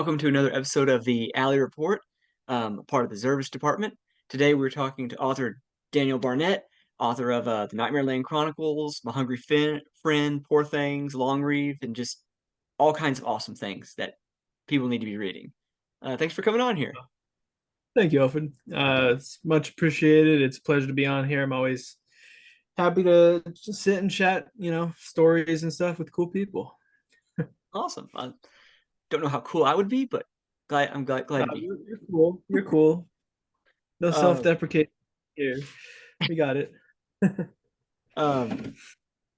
Welcome to another episode of the Alley Report, part of the Zervis Department. Today we're talking to author Daniel Barnett, author of The Nightmare Lane Chronicles, My Hungry Friend, Poor Things, Longreave, and just all kinds of awesome things that people need to be reading. Thanks for coming on here. Thank you, Elford. It's much appreciated. It's a pleasure to be on here. I'm always happy to just sit and chat, stories and stuff with cool people. Awesome. I don't know how cool I would be, but glad to be. You're cool. You're cool. No Uh, self-deprecating here. We got it. um,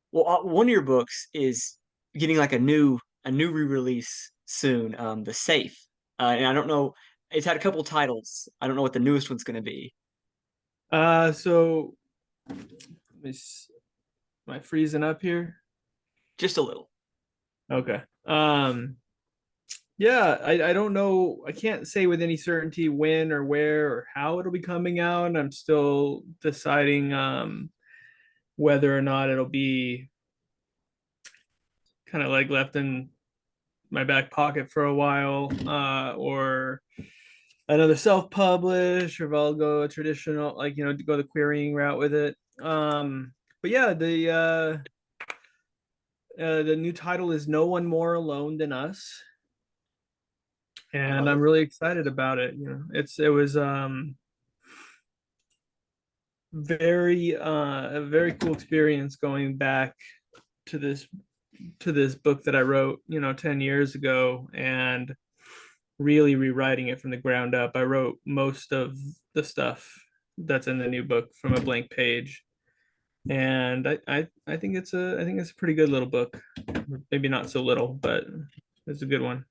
one of your books is getting like a new re-release soon. The Safe, and I don't know. It's had a couple titles. I don't know what the newest one's going to be. So let me am I freezing up here? Just a little. Okay. Yeah, I don't know. I can't say with any certainty when or where or how it'll be coming out. I'm still deciding whether or not it'll be kind of like left in my back pocket for a while, or another self-publish, or if I'll go a traditional, like go the querying route with it. But yeah, the new title is "No One More Alone Than Us," and I'm Oh, really excited about it. It was a very cool experience going back to this book that I wrote 10 years ago and really rewriting it from the ground up. I wrote most of the stuff that's in the new book from a blank page. And I think it's a pretty good little book. Maybe not so little, but it's a good one.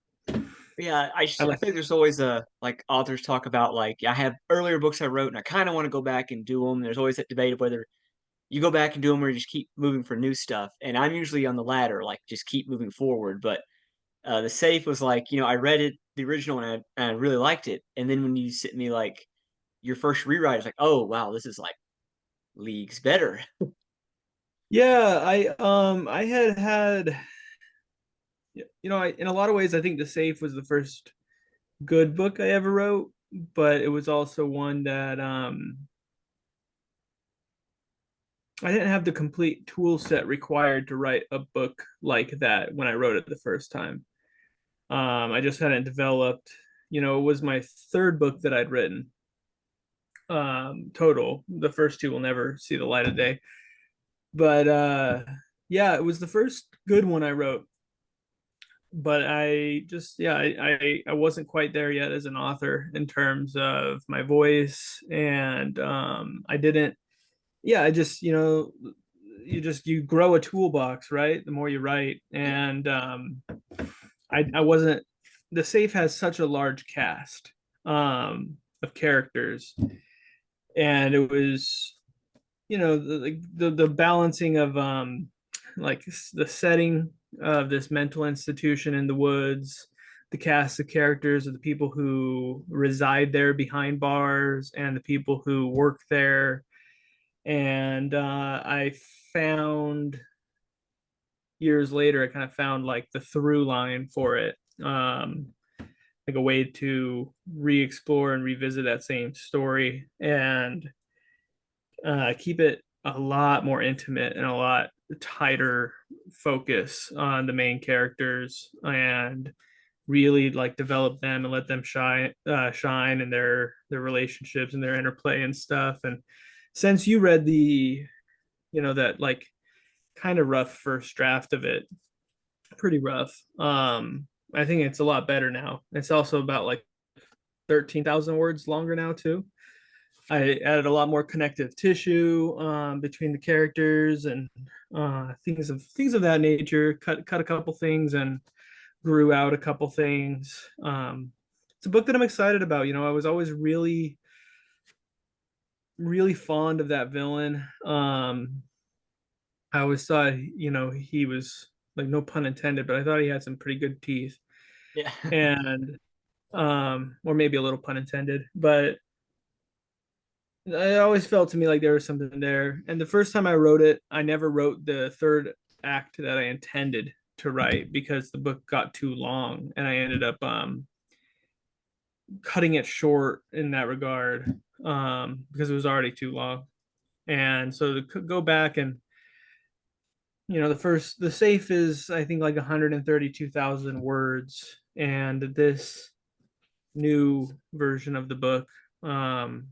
yeah. I I just I like think there's always a like authors talk about like I have earlier books I wrote and I kind of want to go back and do them. There's always that debate of whether you go back and do them or you just keep moving for new stuff. And I'm usually on the latter, like just keep moving forward. But the Safe was like I read it the original and I really liked it. And then when you sent me like your first rewrite, it's like, oh wow, this is like leagues better. Yeah, I had in a lot of ways I think The Safe was the first good book I ever wrote, but it was also one that I didn't have the complete tool set required to write a book like that when I wrote it the first time. I just hadn't developed, it was my third book that I'd written, total. The first two will never see the light of day. But yeah, it was the first good one I wrote. But I just, yeah, I wasn't quite there yet as an author in terms of my voice. And I didn't, yeah, I just, you grow a toolbox, right? The more you write. Yeah. And I wasn't, The Safe has such a large cast of characters, and it was the balancing of like the setting of this mental institution in the woods, the cast of characters of the people who reside there behind bars and the people who work there. And I found years later, I kind of found like the through line for it, like a way to re-explore and revisit that same story and keep it a lot more intimate and a lot tighter focus on the main characters and really like develop them and let them shine in their relationships and their interplay and stuff. And since you read that like kind of rough first draft of it, pretty rough, I think it's a lot better now. It's also about like 13,000 words longer now too. I added a lot more connective tissue between the characters and things of that nature. Cut a couple things and grew out a couple things. It's a book that I'm excited about. I was always really really fond of that villain. I always thought he was, like, no pun intended, but I thought he had some pretty good teeth, Yeah. and or maybe a little pun intended, but it always felt to me like there was something there. And the first time I wrote it, I never wrote the third act that I intended to write because the book got too long, and I ended up cutting it short in that regard, because it was already too long. And so to go back and, the safe is, I think, like 132,000 words, and this new version of the book um,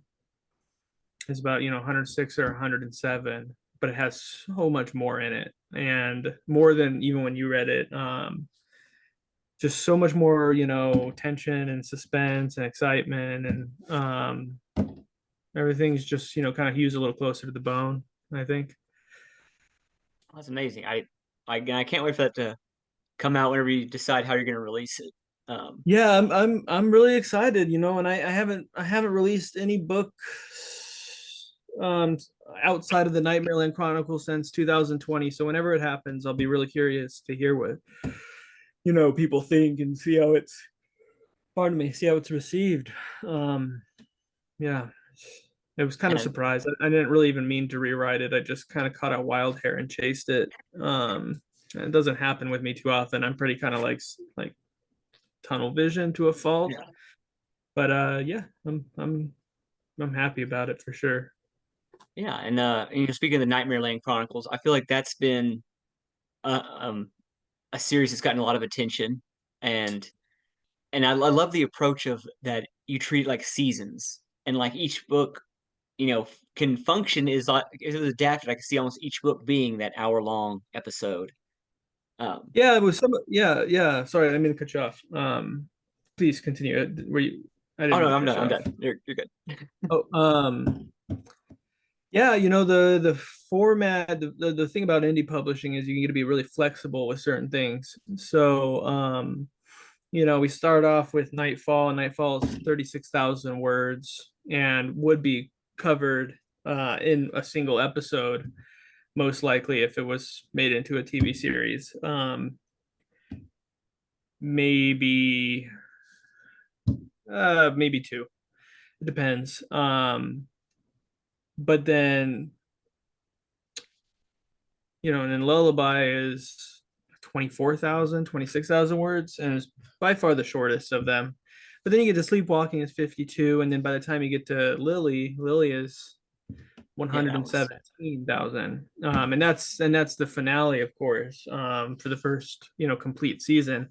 is about 106 or 107, but it has so much more in it, and more than even when you read it. Just so much more, tension and suspense and excitement, and everything's just kind of hews a little closer to the bone, I think. That's amazing. I can't wait for that to come out whenever you decide how you're going to release it. Yeah, I'm really excited, and I haven't released any book um outside of the Nightmareland Chronicle since 2020. So whenever it happens, I'll be really curious to hear what people think, and see how it's received. Um yeah, it was kind of and surprised. I didn't really even mean to rewrite it. I just kind of caught a wild hair and chased it. It doesn't happen with me too often. I'm pretty kind of like tunnel vision to a fault. yeah, But yeah, I'm happy about it for sure. yeah, and speaking of the Nightmare Lane Chronicles, I feel like that's been uh, um, a series that's gotten a lot of attention, and I love the approach of that you treat like seasons, and like each book, can function is like if it was adapted. I could see almost each book being that hour-long episode. Um, Yeah, it was some. Yeah, yeah. Sorry, I didn't mean to cut you off. Please continue. Were you? I oh didn't no, mean to I'm cut done. you I'm off. done. You're good. Oh, yeah. The format. The thing about indie publishing is you get to be really flexible with certain things. So, we start off with Nightfall, and Nightfall is 36,000 words and would be covered in a single episode, most likely if it was made into a TV series. Maybe maybe two. It depends. But then, and then Lullaby is 24,000, 26,000 words, and it's by far the shortest of them. But then you get to Sleepwalking is 52, and then by the time you get to Lily is Yeah, that was 117,000. And that's the finale, of course, for the first, complete season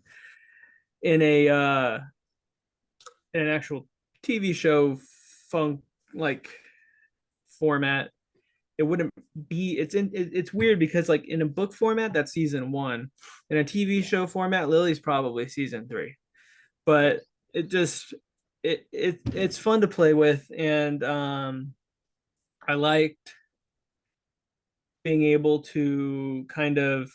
in a in an actual TV show funk like format. It wouldn't be it's weird because like in a book format that's season one, in a TV yeah. show format Lily's probably season three. But it just it's fun to play with, and I liked being able to kind of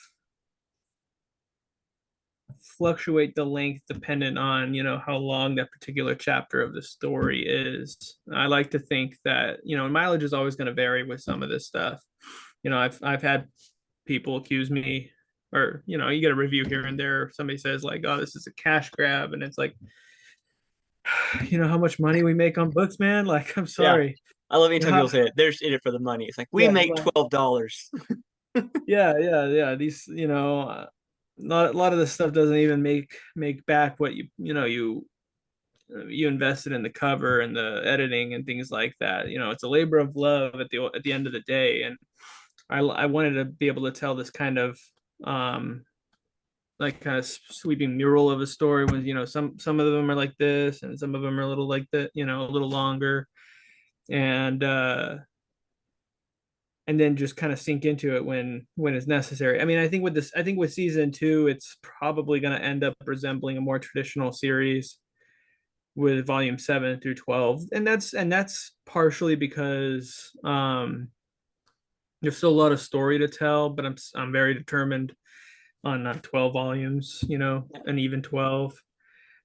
fluctuate the length dependent on how long that particular chapter of the story is. I like to think that mileage is always going to vary with some of this stuff. I've had people accuse me, or you get a review here and there, somebody says like, oh, this is a cash grab, and it's like, how much money we make on books, man. Like, I'm Yeah. sorry. I love anytime How, people say it. They're in it for the money. It's like we yeah, make $12. yeah. These, not a lot of this stuff doesn't even make back what you invested in the cover and the editing and things like that. It's a labor of love at the end of the day, and I wanted to be able to tell this kind of um like kind of sweeping mural of a story when some of them are like this and some of them are a little like that, a little longer, and then just kind of sink into it when it's necessary. I mean, I think with season two it's probably going to end up resembling a more traditional series with volume 7 through 12, and that's partially because there's still a lot of story to tell, but I'm very determined on 12 volumes, and even 12.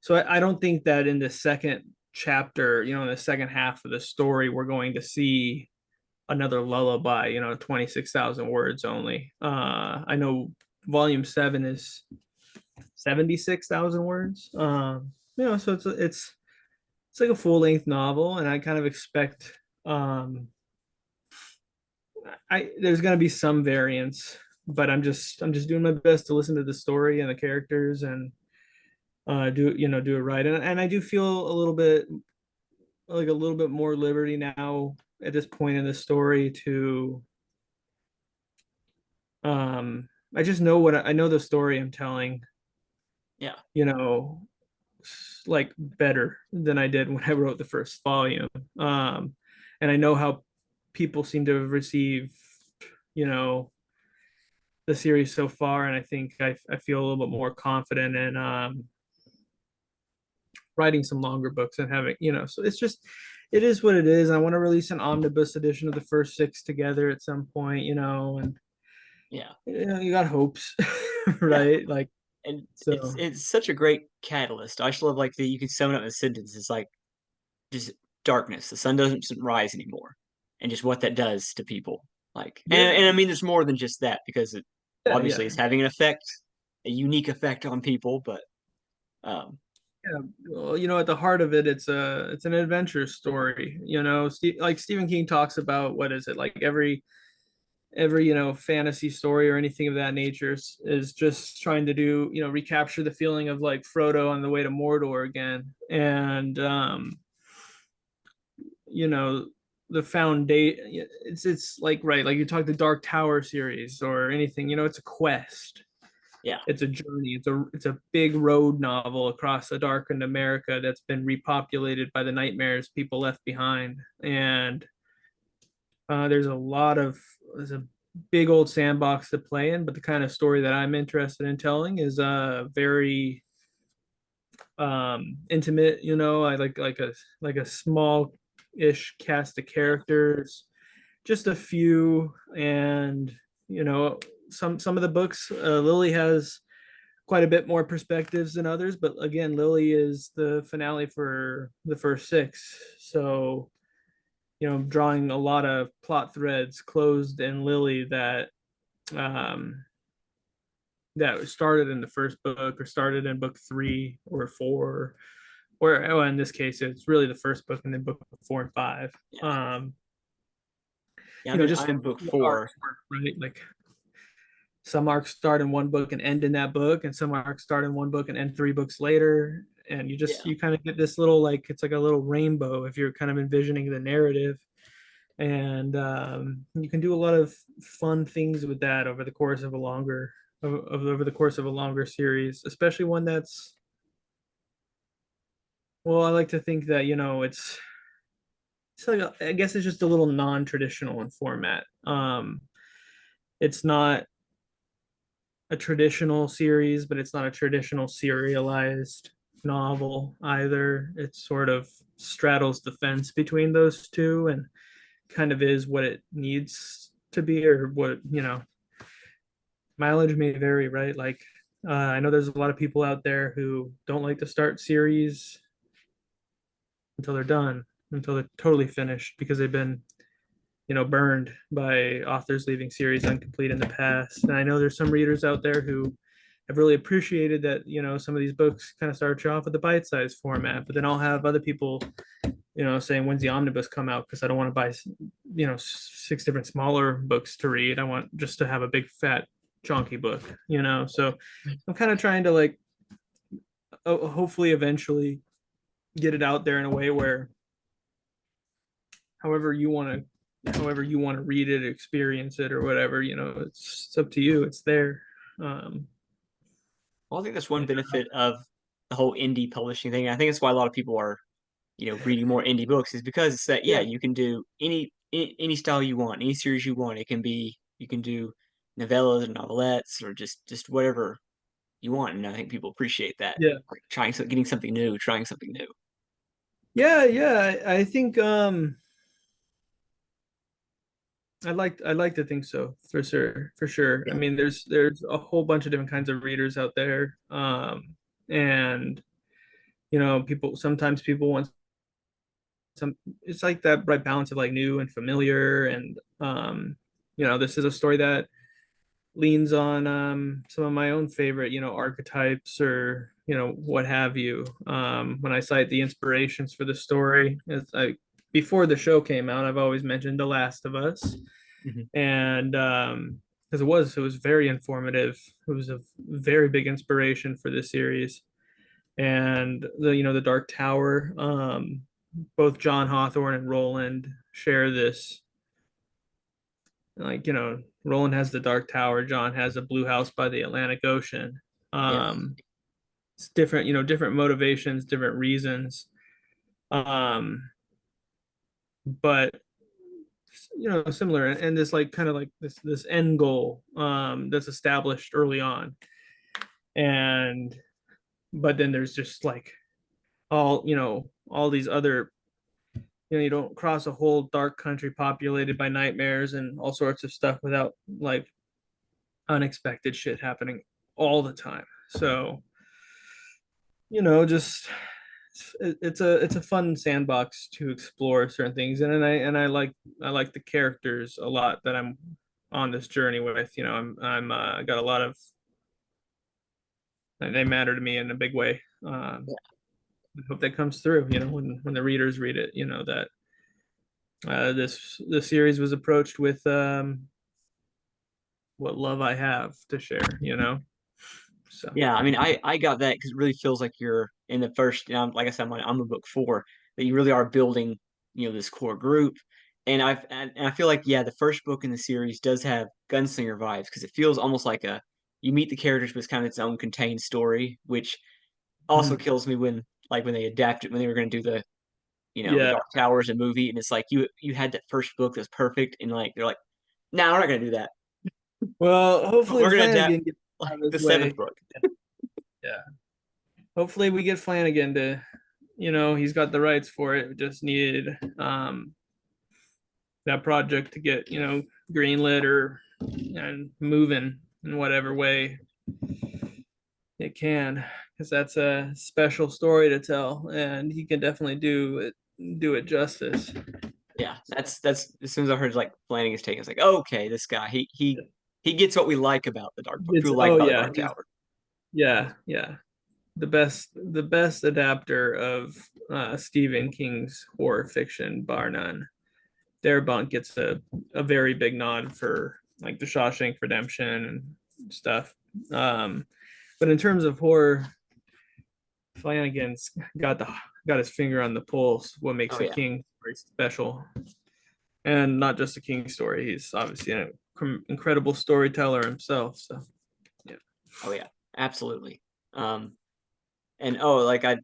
So I don't think that in the second chapter, in the second half of the story, we're going to see another lullaby, 26,000 words only. I know volume 7 is 76,000 words. So it's like a full length novel, and I kind of expect um, I there's going to be some variance, but I'm just doing my best to listen to the story and the characters, do it right. And I do feel a little bit like a little bit more liberty now at this point in the story to I just know what I know the story I'm telling, Yeah. you know, like better than I did when I wrote the first volume. Um, and I know how people seem to have received, you know, the series so far, and I think I feel a little bit more confident in writing some longer books and having, so it's just it is what it is. I want to release an omnibus edition of the first six together at some point, and Yeah. you got hopes, Yeah. right? Like, And it's so it's such a great catalyst. I just love like the you can sum it up in a sentence. It's like just darkness. The sun doesn't rise anymore, and just what that does to people. Like, and yeah, I mean, there's more than just that because it yeah, obviously yeah, it's having an effect, a unique effect on people. But um, yeah. Well, at the heart of it, it's an adventure story. Like Stephen King talks about, what is it, like every fantasy story or anything of that nature is just trying to do, recapture the feeling of like Frodo on the way to Mordor again. And you know the foundation, it's like, right, like you talk the Dark Tower series or anything, it's a quest, yeah, it's a journey, it's a big road novel across a darkened America that's been repopulated by the nightmares people left behind. And there's a big old sandbox to play in, but the kind of story that I'm interested in telling is very intimate. I like a small ish cast of yeah, characters, just a few. And you know some of the books, Lily has quite a bit more perspectives than others, but again, Lily is the finale for the first six. So drawing a lot of plot threads closed in Lily um, that started in the first book or started in book three or four, or oh, in this case, it's really the first book and then book four and five. yeah. Um, Yeah, I'm just in book the four. arcs work, right? Like some arcs start in one book and end in that book, and some arcs start in one book and end three books later. And Yeah, you kind of get this little, like, it's like a little rainbow if you're kind of envisioning the narrative. And you can do a lot of fun things with that over the course of a longer over the course of a longer series, especially one that's, well, I like to think that it's like I guess it's just a little non-traditional in format. It's not a traditional series, but it's not a traditional serialized novel either. It sort of straddles the fence between those two and kind of is what it needs to be, or what, mileage may vary, right? Like, I know there's a lot of people out there who don't like to start series until they're done, until they're totally finished, because they've been, burned by authors leaving series incomplete in the past. And I know there's some readers out there who have really appreciated that, some of these books kind of start you off with the bite-sized format, but then I'll have other people, saying, when's the omnibus come out? Because I don't want to buy, six different smaller books to read. I want just to have a big fat chunky book, so I'm kind of trying to, like, hopefully eventually get it out there in a way where however you want however you want to read it, experience it, or whatever, it's up to you, it's there. um well, I think that's one benefit of the whole indie publishing thing. I think that's why a lot of people are, reading more indie books is because it's that yeah, yeah, you can do any style you want, any series you want. It can be you can do novellas or novelettes or just whatever you want, and I think people appreciate that. yeah, Like getting something new, trying something new. yeah. I think I'd like to think so, for sure, for sure. I Yeah, mean, there's a whole bunch of different kinds of readers out there. And people, sometimes people want some, it's like that right balance of like new and familiar. And this is a story that leans on some of my own favorite, archetypes, or what have you. When I cite the inspirations for the story, before the show came out, I've always mentioned The Last of Us. hmm, And because it was very informative, it was a very big inspiration for this series. and the Dark Tower. Both John Hawthorne and Roland share this. Like, Roland has the Dark Tower, John has a blue house by the Atlantic Ocean. Yeah. It's different, different motivations, different reasons. But similar, and this like kind of like this end goal that's established early on. And but then there's just like all these other, you don't cross a whole dark country populated by nightmares and all sorts of stuff without like unexpected shit happening all the time. So, just it's a fun sandbox to explore certain things, and I like the characters a lot that I'm on this journey with. I'm got a lot of, they matter to me in a big way. I hope that comes through. When the readers read it, that this series was approached with what love I have to share. So Yeah, I mean, I got that because it really feels like you're in the first, like I said, I'm in book four, that you really are building, this core group. And I feel like, yeah, the first book in the series does have gunslinger vibes because it feels almost like you meet the characters, but it's kind of its own contained story, which also mhm. kills me when they adapted, when they were going to do the Yeah. Dark Towers a movie, and it's like you had that first book that's perfect, and like they're like, no, we're not going to do that. Well, hopefully We're going to adapt Flanagan gets like out of the his seventh way. book. Yeah. Hopefully we get Flanagan to, he's got the rights for it. We just needed that project to get, greenlit or and moving in whatever way it can, because that's a special story to tell, and he can definitely do it justice. Yeah, So that's as soon as I heard like Flanagan's take, it's like, okay, this guy, he gets what we like about the Dark Book, it's, who like oh about the yeah, Dark Tower. yeah, the best adapter of Stephen King's horror fiction, bar none. Darabont gets a very big nod for like the Shawshank Redemption and stuff. Um, but in terms of horror, Flanagan's got his finger on the pulse. What makes Oh a yeah, King very special, and not just a King story. He's obviously an incredible storyteller himself. So yeah, oh yeah, absolutely. Um, and oh, like I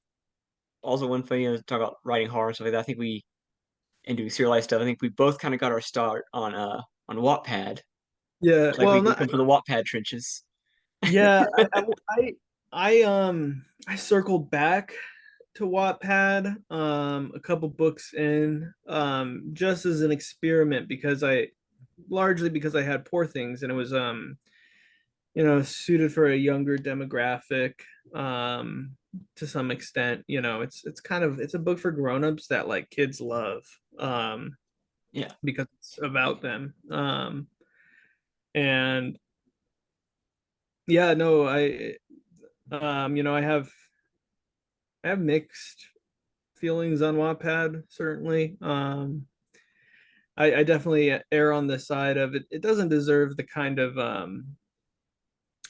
also one thing, talk about writing horror and stuff like that. I think we and doing serialized stuff. I think we both kind of got our start on Wattpad. yeah. Like Well, we not come from the Wattpad trenches. yeah. I circled back to Wattpad a couple books in, just as an experiment, because I largely because I had Poor Things, and it was suited for a younger demographic, to some extent. It's a book for grown-ups that like kids love, Yeah, because it's about them. And yeah, no, I have mixed feelings on Wattpad, certainly. I definitely err on the side of it. It doesn't deserve the kind of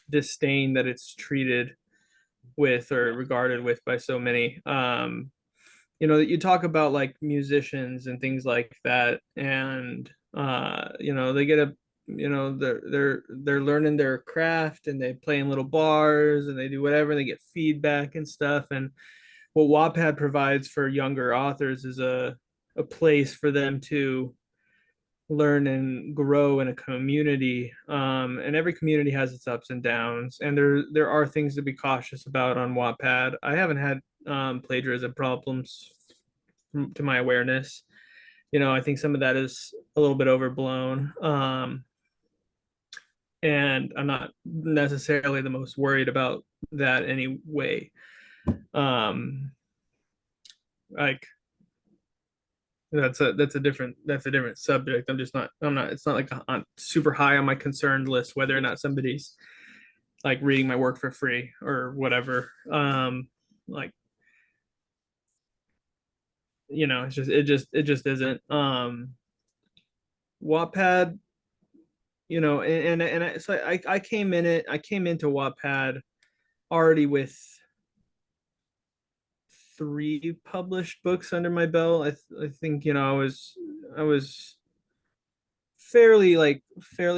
disdain that it's treated with or yeah, regarded with by so many. You talk about like musicians and things like that, and they get they're learning their craft, and they play in little bars, and they do whatever, and they get feedback and stuff. And what Wattpad provides for younger authors is a place for them to learn and grow in a community. And every community has its ups and downs, and there are things to be cautious about on Wattpad. I haven't had plagiarism problems to my awareness. I think some of that is a little bit overblown. And I'm not necessarily the most worried about that anyway. Um, like that's a different subject. I'm not it's not like on super high on my concerned list whether or not somebody's like reading my work for free or whatever. Like, it just isn't. Wattpad, so I came into Wattpad already with 3 published books under my belt. I think, I was fairly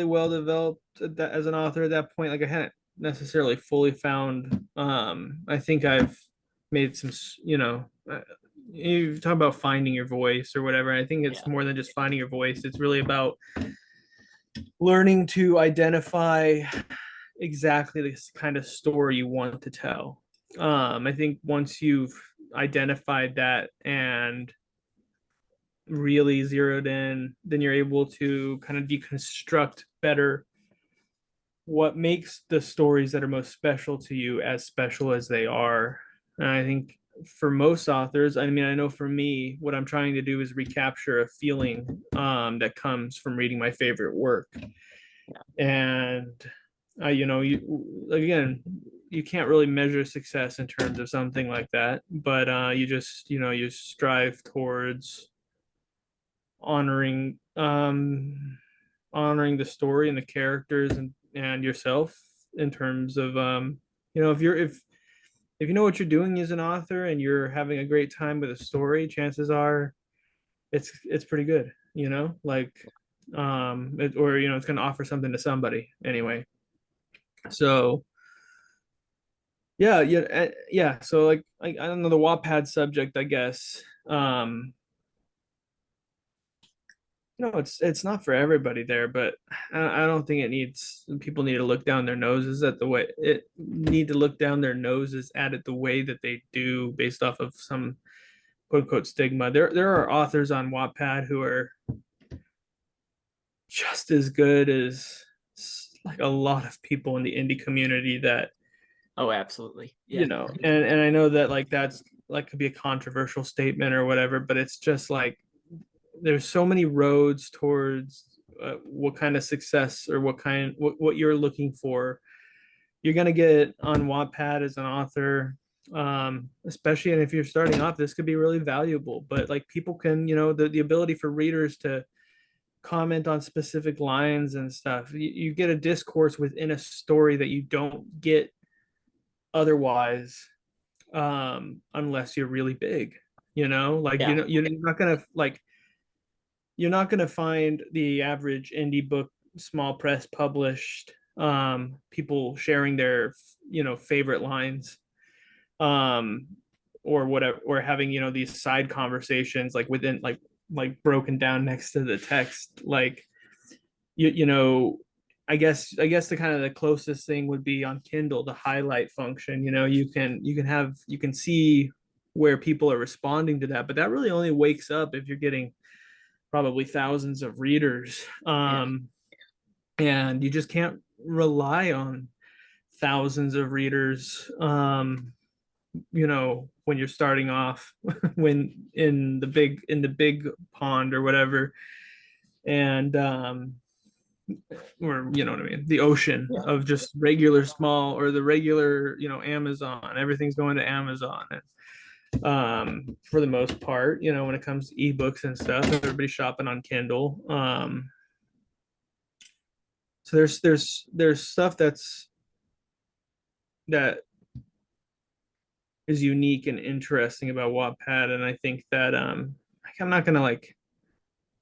well developed as an author at that point. Like I hadn't necessarily fully found. I think I've made some. You talk about finding your voice or whatever. I think it's Yeah. more than just finding your voice. It's really about learning to identify exactly this kind of story you want to tell. I think once you've identified that and really zeroed in, then you're able to kind of deconstruct better what makes the stories that are most special to you as special as they are. And I think for most authors, I mean, I know for me, what I'm trying to do is recapture a feeling that comes from reading my favorite work. Yeah. And you again, you can't really measure success in terms of something like that, but you just you strive towards honoring honoring the story and the characters and yourself in terms of if you know what you're doing as an author and you're having a great time with a story, chances are it's pretty good, like or it's going to offer something to somebody anyway. So yeah, so like I don't know, the Wattpad subject, I guess. It's not for everybody there, but I don't think it needs people need to look down their noses at the way it need to look down their noses at it the way that they do based off of some quote unquote stigma. There are authors on Wattpad who are just as good as like a lot of people in the indie community that Oh, absolutely. Yeah. and I know that like that's like could be a controversial statement or whatever, but it's just like there's so many roads towards what kind of success or what you're looking for. You're gonna get on Wattpad as an author, especially, and if you're starting off, this could be really valuable. But like people can, the ability for readers to comment on specific lines and stuff. You get a discourse within a story that you don't get otherwise, unless you're really big. Like Yeah. you're not gonna find the average indie book, small press published, people sharing their favorite lines, um, or whatever, or having these side conversations like within like broken down next to the text, like you you know I guess the kind of the closest thing would be on Kindle, the highlight function. You can see where people are responding to that, but that really only wakes up if you're getting probably thousands of readers. Yeah. And you just can't rely on thousands of readers, when you're starting off, when in the big pond or whatever. And or what I mean, the ocean Yeah. of just regular small, or the regular, Amazon, everything's going to Amazon. And for the most part, when it comes to ebooks and stuff, everybody's shopping on Kindle. So there's stuff that is unique and interesting about Wattpad, and I think that I'm not gonna like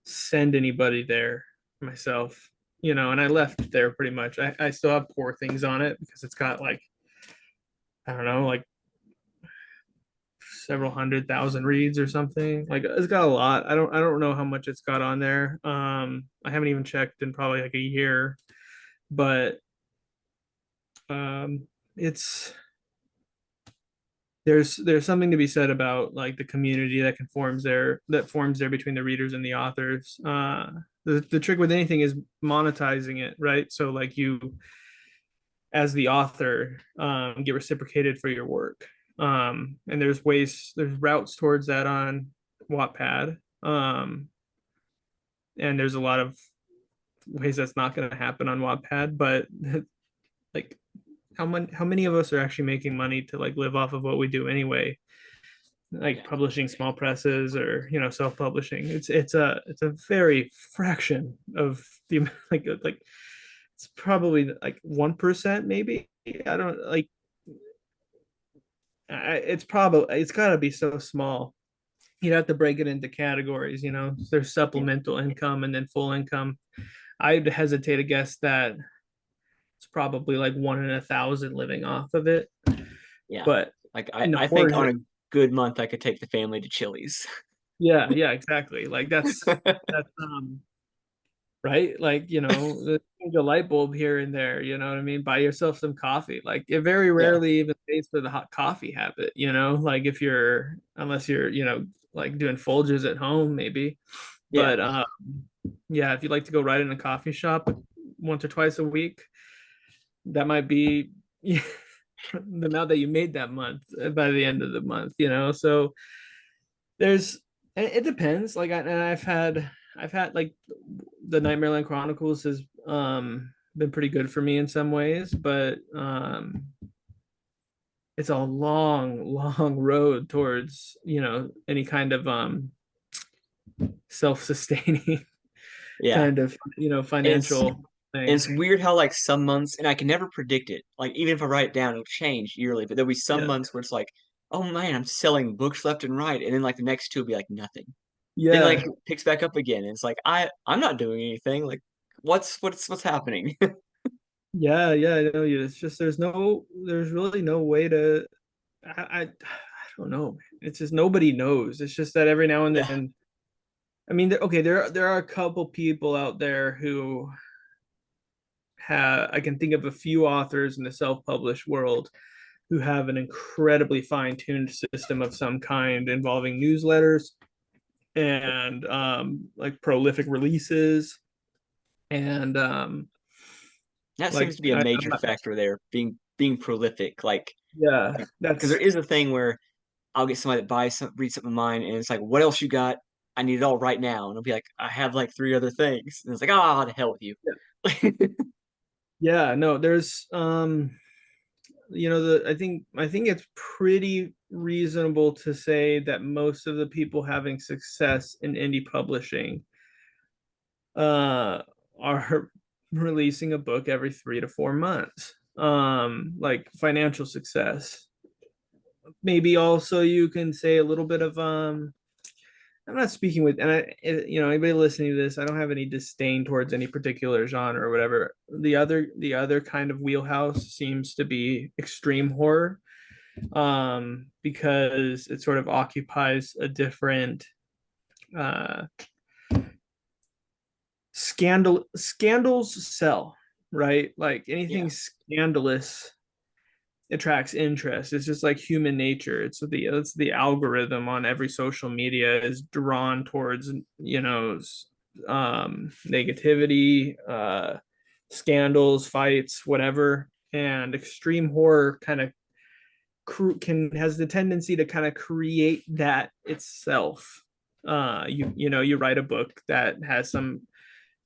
send anybody there myself, and I left there pretty much. I still have poor things on it because it's got like, I don't know, like several hundred thousand reads or something. Like it's got a lot. I don't know how much it's got on there. I haven't even checked in probably like a year, but it's there's something to be said about like the community that forms there between the readers and the authors. The trick with anything is monetizing it, right? So like you, as the author, get reciprocated for your work. And there's routes towards that on Wattpad. And there's a lot of ways that's not going to happen on Wattpad, but like how many of us are actually making money to like live off of what we do anyway, like Yeah. publishing small presses or self-publishing. It's a very fraction of the like it's probably like 1% maybe. I don't like it's got to be so small. You'd have to break it into categories. There's Yeah, supplemental income and then full income. I'd hesitate to guess that it's probably like 1 in 1,000 living off of it. yeah. But Like in the I think horror, on a good month I could take the family to Chili's. yeah, yeah, exactly. Like that's right. Like change a light bulb here and there. You know what I mean? Buy yourself some coffee. Like it very Yeah, rarely even pays for the hot coffee habit. Like if you're unless you're like doing Folgers at home maybe. yeah, But yeah, if you'd like to go right in a coffee shop once or twice a week, that might be the amount that you made that month by the end of the month. So there's it depends. Like and I've had like the Nightmareland Chronicles has been pretty good for me in some ways, but it's a long, long road towards any kind of self-sustaining yeah. kind of And it's financial and thing. it's weird how like some months, and I can never predict it. Like even if I write it down, it'll change yearly. But there'll be some Yeah, months where it's like, oh man, I'm selling books left and right, and then like the next two will be like nothing. Then like yeah, it picks back up again, and it's like I'm not doing anything. Like what's happening? yeah. I know you. It's just there's really no way to. I don't know. It's just nobody knows. It's just that every now and Yeah, then. I mean, okay, there are a couple people out there who have. I can think of a few authors in the self-published world who have an incredibly fine-tuned system of some kind involving newsletters and like prolific releases and that seems like to be a major factor there, being prolific. Like yeah, because there that's is a thing where I'll get somebody that buys some, read something of mine, and it's like, what else you got? I need it all right now, and I'll be like, I have like three other things, and it's like, ah, to hell with you. yeah, no, there's the I think it's pretty reasonable to say that most of the people having success in indie publishing are releasing a book every 3 to 4 months. Like financial success. Maybe also you can say a little bit of I'm not speaking with, and anybody listening to this, I don't have any disdain towards any particular genre or whatever. The other kind of wheelhouse seems to be extreme horror, because it sort of occupies a different uh, scandals sell, right? Like Yeah, anything scandalous attracts interest. It's just like human nature. It's the algorithm on every social media is drawn towards negativity, scandals, fights, whatever. And extreme horror kind of can has the tendency to kind of create that itself. You write a book that has some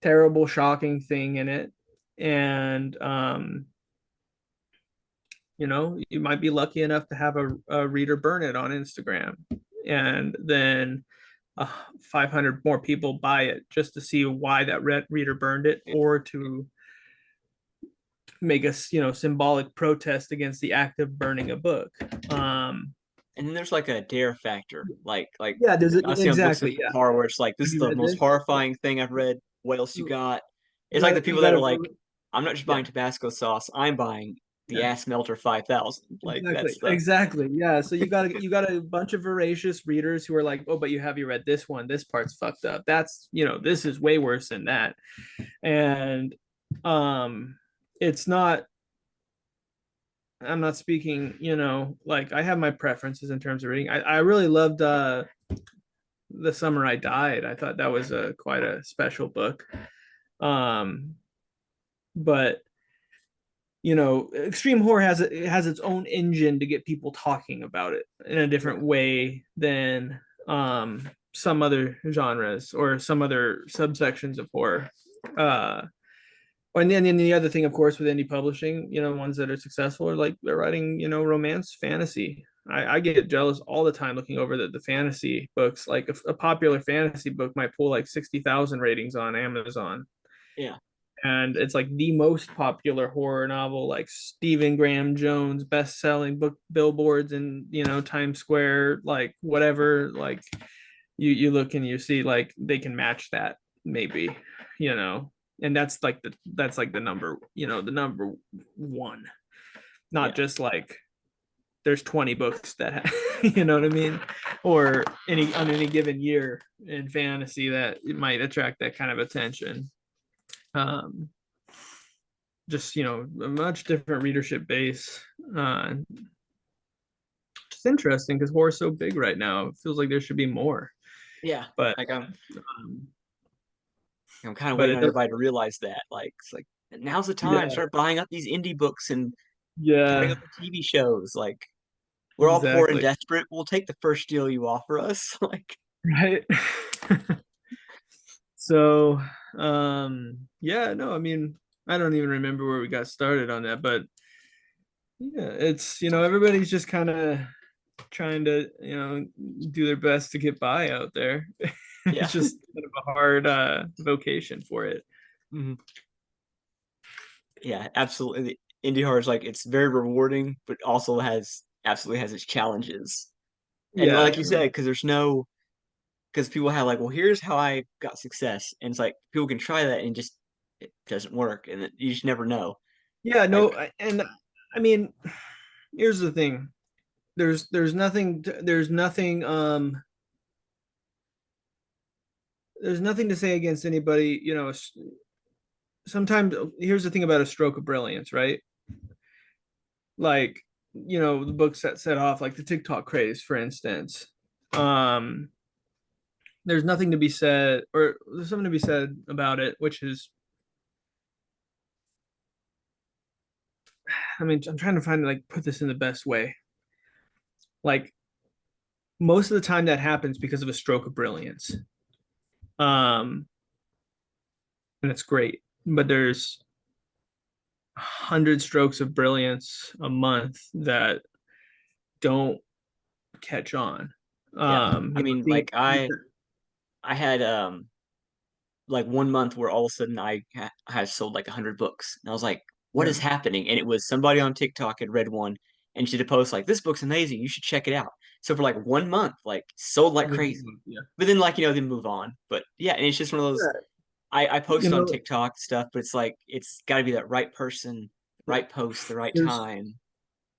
terrible, shocking thing in it, and you might be lucky enough to have a reader burn it on Instagram, and then 500 more people buy it just to see why that reader burned it, yeah. or to make a symbolic protest against the act of burning a book. And then there's like a dare factor, like Yeah, there's I see on books of exactly, yeah. horror where it's like, this Have is you the read most this? horrifying thing I've read. What else you got? It's like the You people that got are to like, I'm not just yeah, buying Tabasco sauce, I'm buying the yeah. Ass Melter 5000. Like Exactly. that's the Exactly. Yeah. So you got a bunch of voracious readers who are like, oh, but have you read this one? This part's fucked up. That's this is way worse than that. And it's not. I'm not speaking. Like I have my preferences in terms of reading. I really loved The Summer I Died. I thought that was a quite a special book. Um, but extreme horror has its own engine to get people talking about it in a yeah. different way than some other genres or some other subsections of horror. uh and then the other thing, of course, with indie publishing, ones that are successful are like they're writing romance fantasy. I get jealous all the time looking over the fantasy books. Like a popular fantasy book might pull like 60,000 ratings on Amazon. Yeah. and it's like the most popular horror novel, like Stephen Graham Jones best-selling book, billboards in, Times Square, like whatever. Like you look and you see like they can match that, maybe, you know and that's like the number, the number one, not Yeah. just like there's 20 books that you know what I mean, or any given year in fantasy that it might attract that kind of attention. um just, a much different readership base. It's interesting because horror is so big right now. It feels like there should be more, Yeah. but Like um, I'm kind of but waiting it on does. everybody to realize that. Like it's like now's the time. Yeah, Start buying up these indie books and starting yeah, up the TV shows. Like we're all poor and exactly. desperate. We'll take the first deal you offer us. Like Right. So, yeah, no, I mean, I don't even remember where we got started on that, but yeah, it's, everybody's just kind of trying to, do their best to get by out there. yeah. It's just kind of a hard vocation for it. Mhm. Yeah, absolutely. Indie horror is like it's very rewarding, but also has absolutely has its challenges. And Yeah, like you said, because there's no because people have like, well, here's how I got success, and it's like people can try that and just it doesn't work, and you just never know. yeah, Like, no, and I mean, here's the thing. There's nothing to say against anybody, sometimes here's the thing about a stroke of brilliance, right? Like, the books that set off like the TikTok craze, for instance. Um, there's nothing to be said, or there's something to be said about it, which is, I mean, I'm trying to find, like, put this in the best way. Like, most of the time that happens because of a stroke of brilliance. Um, and it's great. But there's 100 strokes of brilliance a month that don't catch on. yeah, I mean, like I had like one month where all of a sudden I had sold like 100 books, and I was like, what is Yeah. happening? And it was somebody on TikTok had read one, and she did a post like, this book's amazing, you should check it out. So for like one month, like sold like crazy. Yeah. But then like then move on. But yeah, and it's just one of those. I You post on know, TikTok stuff, but it's like it's got to be that right person, right post, the right there's time.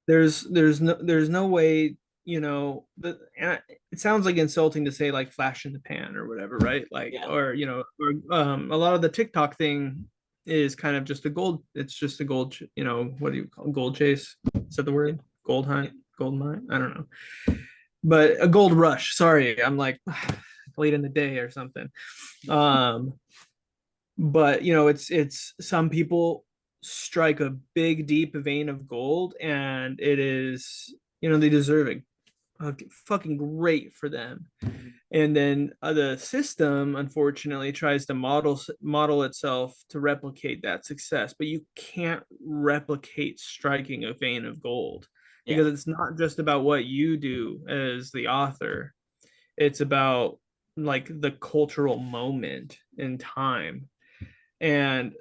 there's no way, and it sounds like insulting to say like flash in the pan or whatever, right? Like, Yeah, or, a lot of the TikTok thing is kind of just a gold, it's just a gold, what do you call it? Gold chase, is that the yeah, word? Gold yeah, hunt, gold mine, I don't know, but a gold rush, sorry, I'm like late in the day or something. um but, it's some people strike a big deep vein of gold, and it is, they deserve it. Fucking great for them. mhm, And then the system unfortunately tries to model itself to replicate that success, but you can't replicate striking a vein of gold, yeah, because it's not just about what you do as the author. It's about like the cultural moment in time, and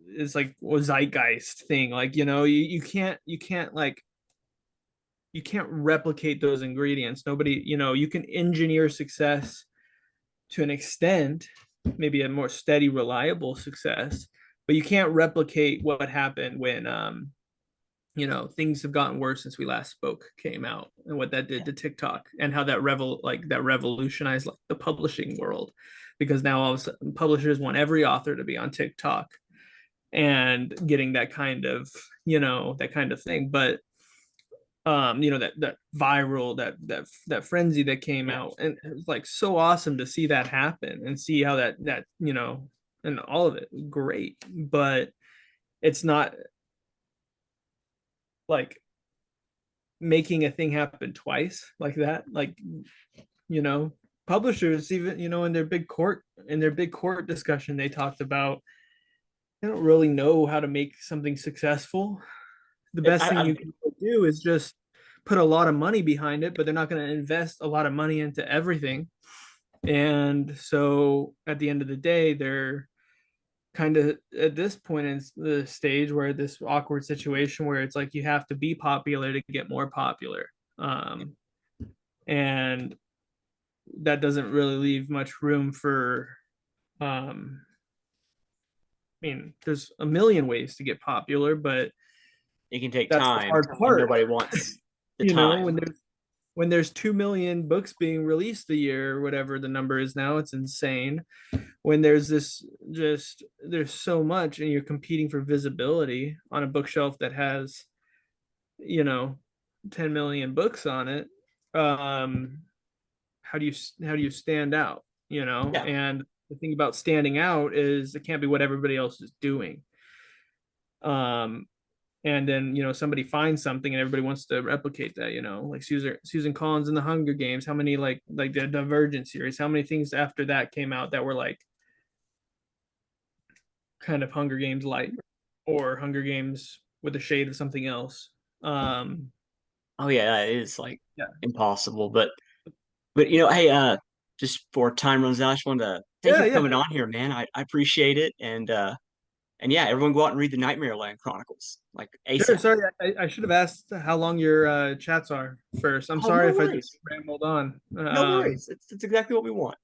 it's like a zeitgeist thing. Like, you can't like you can't replicate those ingredients. Nobody, you can engineer success to an extent, maybe a more steady, reliable success, but you can't replicate what happened when, things have gotten worse since we last spoke came out, and what that did yeah, to TikTok, and how that revolutionized like the publishing world, because now all of a sudden publishers want every author to be on TikTok and getting that kind of thing. But, that viral, that frenzy that came yeah. out, and it was like so awesome to see that happen, and see how that and all of it great. But it's not like making a thing happen twice like that. Like, you know publishers, even, in their big court discussion, they talked about they don't really know how to make something successful. The It, best thing I you can do is just put a lot of money behind it, but they're not going to invest a lot of money into everything. And so at the end of the day, they're kind of at this point in the stage where this awkward situation where it's like you have to be popular to get more popular. Um, and that doesn't really leave much room for um, I mean, there's a million ways to get popular, but It can take that's the time, hard and part. nobody wants the You know, time. when there's 2 million books being released a year, or whatever the number is now, it's insane. When there's this just there's so much, and you're competing for visibility on a bookshelf that has, you know, 10 million books on it. Um, how do you stand out? You know, Yeah. and the thing about standing out is it can't be what everybody else is doing. Um, and then somebody finds something and everybody wants to replicate that, like Susan Collins in the Hunger Games. How many, like the Divergent series, how many things after that came out that were like kind of Hunger Games light, or Hunger Games with a shade of something else. um Oh yeah, it is like yeah, impossible. But hey, just before time runs out, I just wanted to thank you yeah, for yeah. coming on here, man. I appreciate it, and yeah, everyone go out and read the Nightmare Land Chronicles like Sure, ASAP. sorry, I should have asked how long your chats are first. I'm Oh, sorry no if I just worries, rambled on. no worries. It's exactly what we want.